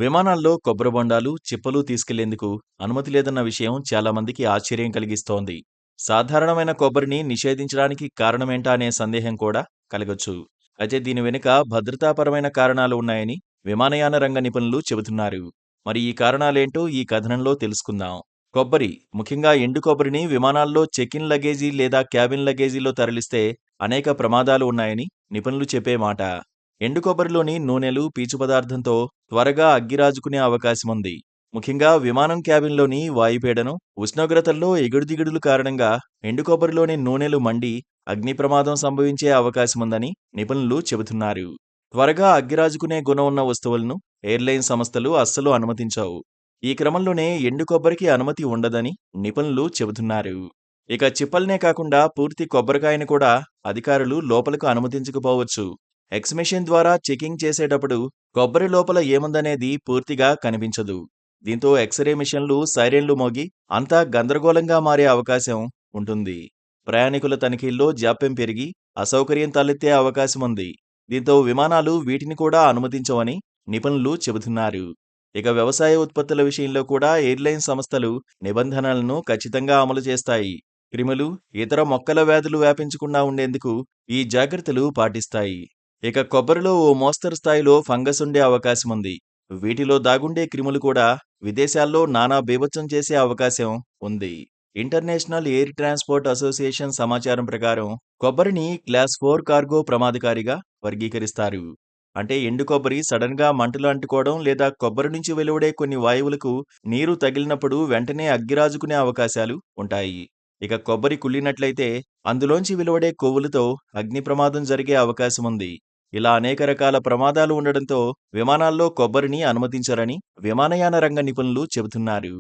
విమానాల్లో కొబ్బరి బొండాలు, చిప్పలు తీసుకెళ్లేందుకు అనుమతి లేదన్న విషయం చాలా మందికి ఆశ్చర్యం కలిగిస్తోంది. సాధారణమైన కొబ్బరిని నిషేధించడానికి కారణమేంటా అనే సందేహం కూడా కలగొచ్చు. అయితే దీని వెనుక భద్రతాపరమైన కారణాలు ఉన్నాయని విమానయాన రంగ నిపుణులు చెబుతున్నారు. మరి ఈ కారణాలేంటో ఈ కథనంలో తెలుసుకుందాం. కొబ్బరి, ముఖ్యంగా ఎండు కొబ్బరిని విమానాల్లో చెక్-ఇన్ లగేజీ లేదా క్యాబిన్ లగేజీలో తరలిస్తే అనేక ప్రమాదాలు ఉన్నాయని నిపుణులు చెప్పే మాట. ఎండు కొబ్బరిలోని నూనెలు, పీచు పదార్థంతో త్వరగా అగ్గిరాజుకునే అవకాశముంది. ముఖ్యంగా విమానం క్యాబిన్లోని వాయుపీడనం, ఉష్ణోగ్రతల్లో ఎగుడుదిగుడుల కారణంగా ఎండు కొబ్బరిలోని నూనెలు మండి అగ్ని ప్రమాదం సంభవించే అవకాశముందని నిపుణులు చెబుతున్నారు. త్వరగా అగ్గిరాజుకునే గుణం ఉన్న వస్తువులను ఎయిర్లైన్ సంస్థలు అస్సలు అనుమతించవు. ఈ క్రమంలోనే ఎండు కొబ్బరికి అనుమతి ఉండదని నిపుణులు చెబుతున్నారు. ఇక చిప్పల్నే కాకుండా పూర్తి కొబ్బరికాయను కూడా అధికారులు లోపలకు అనుమతించకపోవచ్చు. ఎక్స్‌మిషన్ ద్వారా చెకింగ్ చేసేటప్పుడు కొబ్బరి లోపల ఏముందనేది పూర్తిగా కనిపించదు. దీంతో ఎక్స్‌రే మిషన్లు, సైరన్లు మోగి అంతా గందరగోళంగా మారే అవకాశం ఉంటుంది. ప్రయాణికుల తనిఖీల్లో జాప్యం పెరిగి అసౌకర్యం తలెత్తే అవకాశముంది. దీంతో విమానాలు వీటిని కూడా అనుమతించవని నిపుణులు చెబుతున్నారు. ఇక వ్యవసాయ ఉత్పత్తుల విషయంలో కూడా ఎయిర్లైన్ సంస్థలు నిబంధనలను ఖచ్చితంగా అమలు చేస్తాయి. క్రిములు, ఇతర మొక్కల వ్యాధులు వ్యాపించకుండా ఉండేందుకు ఈ జాగ్రత్తలు పాటిస్తాయి. ఇక కొబ్బరిలో ఓ మోస్తరు స్థాయిలో ఫంగస్ ఉండే అవకాశముంది. వీటిలో దాగుండే క్రిములు కూడా విదేశాల్లో నానా బీభత్సం చేసే అవకాశం ఉంది. ఇంటర్నేషనల్ ఎయిర్ ట్రాన్స్‌పోర్ట్ అసోసియేషన్ సమాచారం ప్రకారం కొబ్బరిని క్లాస్ 4 కార్గో ప్రమాదకారిగా వర్గీకరిస్తారు. అంటే ఎండు కొబ్బరి సడన్‌గా మంటలు అంటుకోవడం లేదా కొబ్బరి నుంచి వెలువడే కొన్ని వాయువులకు నీరు తగిలినప్పుడు వెంటనే అగ్గిరాజుకునే అవకాశాలు ఉంటాయి. ఇక కొబ్బరి కుళ్ళినట్లయితే అందులోంచి వెలువడే కొవ్వులతో అగ్ని ప్రమాదం జరిగే అవకాశముంది. ఇలా అనేక రకాల ప్రమాదాలు ఉండడంతో విమానాల్లో కొబ్బరిని అనుమతించరని విమానయాన రంగ నిపుణులు చెబుతున్నారు.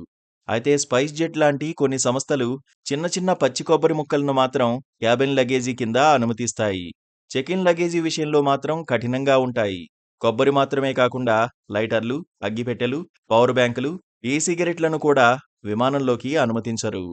అయితే స్పైస్ జెట్ లాంటి కొన్ని సంస్థలు చిన్న చిన్న పచ్చి కొబ్బరి ముక్కలను మాత్రం క్యాబిన్ లగేజీ కింద అనుమతిస్తాయి. చెక్-ఇన్ లగేజీ విషయంలో మాత్రం కఠినంగా ఉంటాయి. కొబ్బరి మాత్రమే కాకుండా లైటర్లు, అగ్గిపెట్టెలు, పవర్ బ్యాంకులు, ఈ సిగరెట్లను కూడా విమానంలోకి అనుమతించరు.